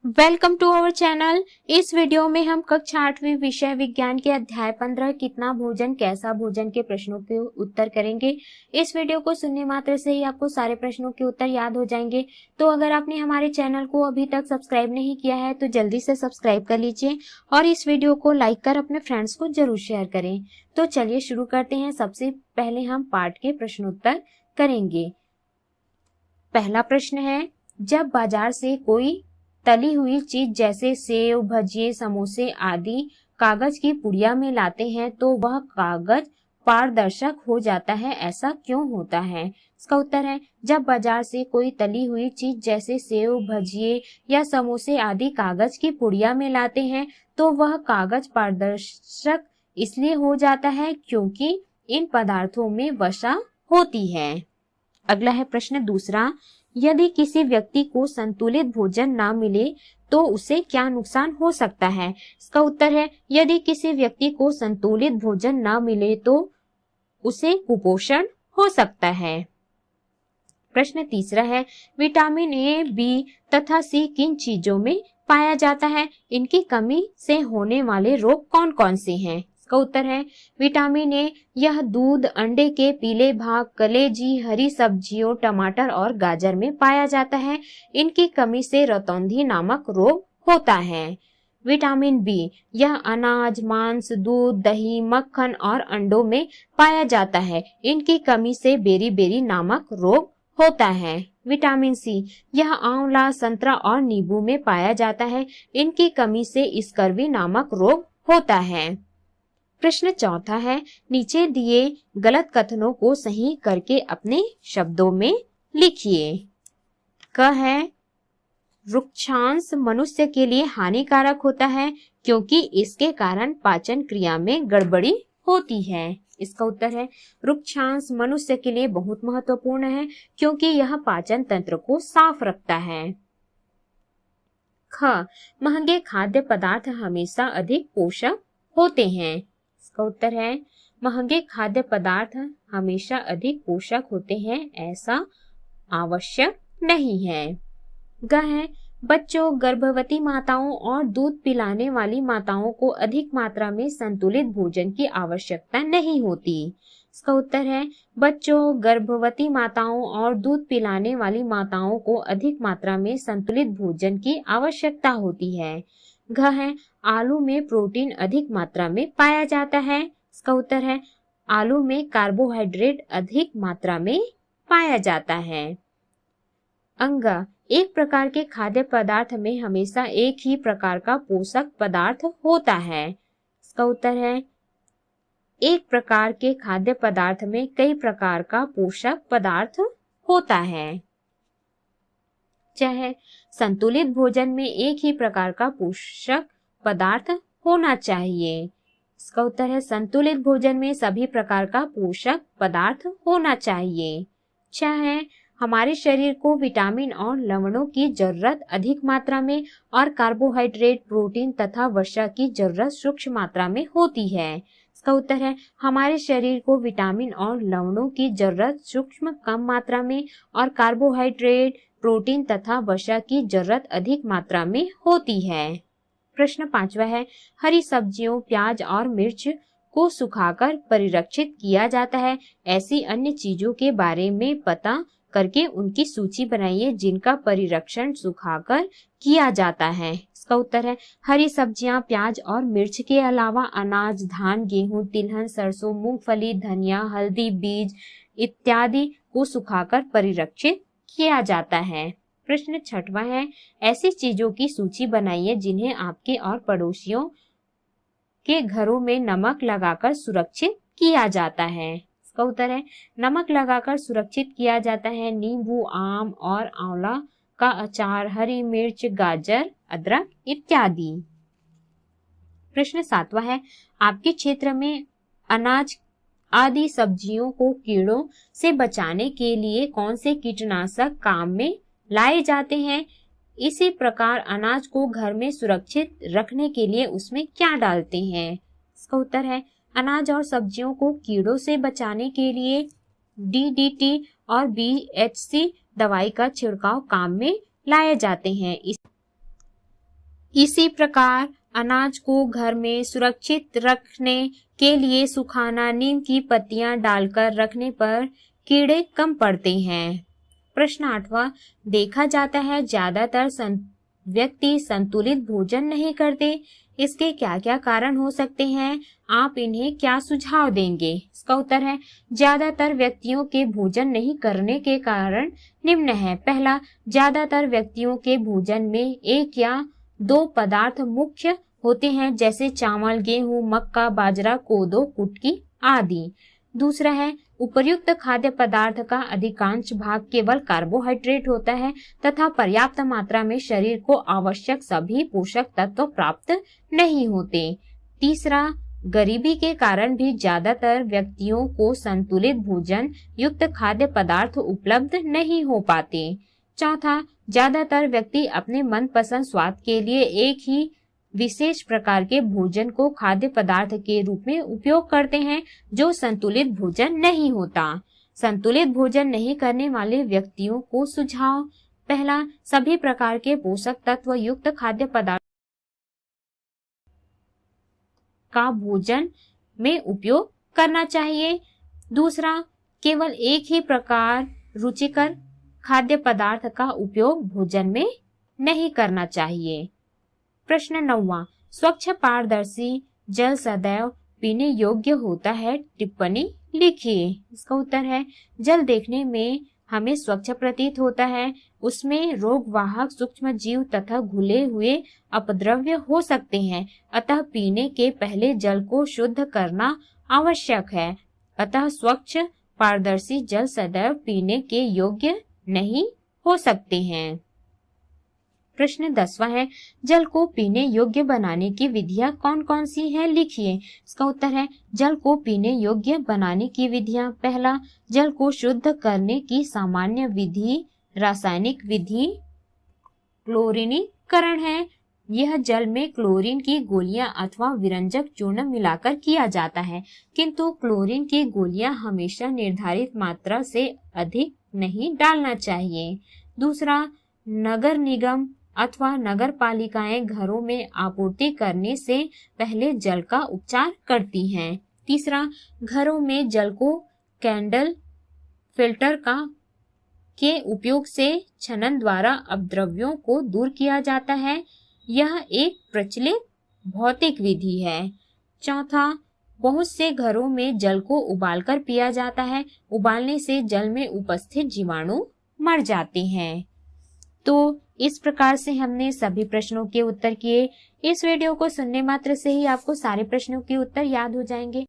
Welcome to our channel. इस video में हम कक्षा 8वीं विषय विज्ञान के अध्याय 15 कितना भोजन कैसा भोजन के प्रश्नों के उत्तर करेंगे। इस वीडियो को सुनने मात्र से ही आपको सारे प्रश्नों के उत्तर याद हो जाएंगे। तो अगर आपने हमारे चैनल को अभी तक सब्सक्राइब नहीं किया है तो जल्दी से सब्सक्राइब कर लीजिए और इस वीडियो को लाइक कर अपने फ्रेंड्स को जरूर शेयर करें। तो चलिए शुरू करते हैं। सबसे पहले हम पाठ के प्रश्नोत्तर करेंगे। पहला प्रश्न है, जब बाजार से कोई तली हुई चीज जैसे सेव, भजिए, समोसे आदि कागज की पुड़िया में लाते हैं तो वह कागज पारदर्शक हो जाता है, ऐसा क्यों होता है? इसका उत्तर है, जब बाजार से कोई तली हुई चीज जैसे सेव, भजिए या समोसे आदि कागज की पुड़िया में लाते हैं तो वह कागज पारदर्शक इसलिए हो जाता है क्योंकि इन पदार्थों में वसा होती है। अगला है प्रश्न दूसरा, यदि किसी व्यक्ति को संतुलित भोजन ना मिले तो उसे क्या नुकसान हो सकता है? इसका उत्तर है, यदि किसी व्यक्ति को संतुलित भोजन ना मिले तो उसे कुपोषण हो सकता है। प्रश्न तीसरा है, विटामिन ए, बी तथा सी किन चीजों में पाया जाता है? इनकी कमी से होने वाले रोग कौन कौन से हैं? का उत्तर है, विटामिन ए यह दूध, अंडे के पीले भाग, कलेजी, हरी सब्जियों, टमाटर और गाजर में पाया जाता है। इनकी कमी से रतौंधी नामक रोग होता है। विटामिन बी यह अनाज, मांस, दूध, दही, मक्खन और अंडों में पाया जाता है। इनकी कमी से बेरी नामक रोग होता है। विटामिन सी यह आंवला, संतरा और नींबू में पाया जाता है। इनकी कमी से स्कर्वी नामक रोग होता है। प्रश्न चौथा है, नीचे दिए गलत कथनों को सही करके अपने शब्दों में लिखिए। क है, वृक्षांश मनुष्य के लिए हानिकारक होता है क्योंकि इसके कारण पाचन क्रिया में गड़बड़ी होती है। इसका उत्तर है, वृक्षांश मनुष्य के लिए बहुत महत्वपूर्ण है क्योंकि यह पाचन तंत्र को साफ रखता है। ख, महंगे खाद्य पदार्थ हमेशा अधिक पोषक होते हैं। इसका उत्तर है, महंगे खाद्य पदार्थ हमेशा अधिक पोषक होते हैं, ऐसा आवश्यक नहीं है। ग है, बच्चों, गर्भवती माताओं और दूध पिलाने वाली माताओं को अधिक मात्रा में संतुलित भोजन की आवश्यकता नहीं होती। इसका उत्तर है, बच्चों, गर्भवती माताओं और दूध पिलाने वाली माताओं को अधिक मात्रा में संतुलित भोजन की आवश्यकता होती है। घ है, आलू में प्रोटीन अधिक मात्रा में पाया जाता है। इसका उत्तर है, आलू में कार्बोहाइड्रेट अधिक मात्रा में पाया जाता है। अंग, एक प्रकार के खाद्य पदार्थ में हमेशा एक ही प्रकार का पोषक पदार्थ होता है। इसका उत्तर है, एक प्रकार के खाद्य पदार्थ में कई प्रकार का पोषक पदार्थ होता है। चाहे संतुलित भोजन में एक ही प्रकार का पोषक पदार्थ होना चाहिए। इसका उत्तर है, संतुलित भोजन में सभी प्रकार का पोषक पदार्थ होना चाहिए। चाहे हमारे शरीर को विटामिन और लवणों की जरूरत अधिक मात्रा में और कार्बोहाइड्रेट, प्रोटीन तथा वसा की जरूरत सूक्ष्म मात्रा में होती है। इसका उत्तर है, हमारे शरीर को विटामिन और लवणों की जरूरत सूक्ष्म कम मात्रा में और कार्बोहाइड्रेट, प्रोटीन तथा वसा की जरूरत अधिक मात्रा में होती है। प्रश्न पांचवा है, हरी सब्जियों, प्याज और मिर्च को सुखाकर परिरक्षित किया जाता है। ऐसी अन्य चीजों के बारे में पता करके उनकी सूची बनाइए जिनका परिरक्षण सुखाकर किया जाता है। इसका उत्तर है, हरी सब्जियां, प्याज और मिर्च के अलावा अनाज, धान, गेहूं, तिलहन, सरसों, मूंगफली, धनिया, हल्दी, बीज इत्यादि को सुखाकर परिरक्षित किया जाता है। प्रश्न छठवां है, ऐसी चीजों की सूची बनाइए जिन्हें आपके और पड़ोसियों के घरों में नमक लगाकर सुरक्षित किया जाता है। इसका उत्तर है, नमक लगाकर सुरक्षित किया जाता है नींबू, आम और आंवला का अचार, हरी मिर्च, गाजर, अदरक इत्यादि। प्रश्न सातवां है, आपके क्षेत्र में अनाज आदि सब्जियों को कीड़ों से बचाने के लिए कौन से कीटनाशक काम में लाए जाते हैं? इसी प्रकार अनाज को घर में सुरक्षित रखने के लिए उसमें क्या डालते हैं? इसका उत्तर है, अनाज और सब्जियों को कीड़ों से बचाने के लिए DDT और BHC दवाई का छिड़काव काम में लाए जाते हैं। इसी प्रकार अनाज को घर में सुरक्षित रखने के लिए सुखाना, नीम की पत्तियां डालकर रखने पर कीड़े कम पड़ते हैं। प्रश्न 8वां, देखा जाता है ज्यादातर व्यक्ति संतुलित भोजन नहीं करते, इसके क्या क्या कारण हो सकते हैं, आप इन्हें क्या सुझाव देंगे? इसका उत्तर है ज्यादातर व्यक्तियों के भोजन नहीं करने के कारण निम्न है। पहला, ज्यादातर व्यक्तियों के भोजन में एक या दो पदार्थ मुख्य होते हैं, जैसे चावल, गेहूं, मक्का, बाजरा, कोदो, कुटकी आदि। दूसरा है, उपर्युक्त खाद्य पदार्थ का अधिकांश भाग केवल कार्बोहाइड्रेट होता है तथा पर्याप्त मात्रा में शरीर को आवश्यक सभी पोषक तत्व प्राप्त नहीं होते। तीसरा, गरीबी के कारण भी ज्यादातर व्यक्तियों को संतुलित भोजन युक्त खाद्य पदार्थ उपलब्ध नहीं हो पाते। चौथा, ज्यादातर व्यक्ति अपने मनपसंद स्वाद के लिए एक ही विशेष प्रकार के भोजन को खाद्य पदार्थ के रूप में उपयोग करते हैं, जो संतुलित भोजन नहीं होता। संतुलित भोजन नहीं करने वाले व्यक्तियों को सुझाव। पहला, सभी प्रकार के पोषक तत्व युक्त खाद्य पदार्थ का भोजन में उपयोग करना चाहिए। दूसरा, केवल एक ही प्रकार रुचिकर खाद्य पदार्थ का उपयोग भोजन में नहीं करना चाहिए। प्रश्न 9वां, स्वच्छ पारदर्शी जल सदैव पीने योग्य होता है, टिप्पणी लिखिए। इसका उत्तर है जल देखने में हमें स्वच्छ प्रतीत होता है, उसमें रोगवाहक सूक्ष्म जीव तथा घुले हुए अपद्रव्य हो सकते हैं, अतः पीने के पहले जल को शुद्ध करना आवश्यक है। अतः स्वच्छ पारदर्शी जल सदैव पीने के योग्य नहीं हो सकते हैं। प्रश्न 10वां है, जल को पीने योग्य बनाने की विधियां कौन कौन सी हैं, लिखिए। इसका उत्तर है जल को पीने योग्य बनाने की विधियां। पहला, जल को शुद्ध करने की सामान्य विधि रासायनिक विधि क्लोरीनीकरण है। यह जल में क्लोरीन की गोलियां अथवा विरंजक चूर्ण मिलाकर किया जाता है, किंतु क्लोरीन की गोलियां हमेशा निर्धारित मात्रा से अधिक नहीं डालना चाहिए। दूसरा, नगर निगम अथवा नगर पालिकाएं घरों में आपूर्ति करने से पहले जल का उपचार करती हैं। तीसरा, घरों में जल को कैंडल फिल्टर के उपयोग से छनन द्वारा अपद्रव्यों को दूर किया जाता है, यह एक प्रचलित भौतिक विधि है। चौथा, बहुत से घरों में जल को उबालकर पिया जाता है, उबालने से जल में उपस्थित जीवाणु मर जाते हैं। तो इस प्रकार से हमने सभी प्रश्नों के उत्तर किए। इस वीडियो को सुनने मात्र से ही आपको सारे प्रश्नों के उत्तर याद हो जाएंगे।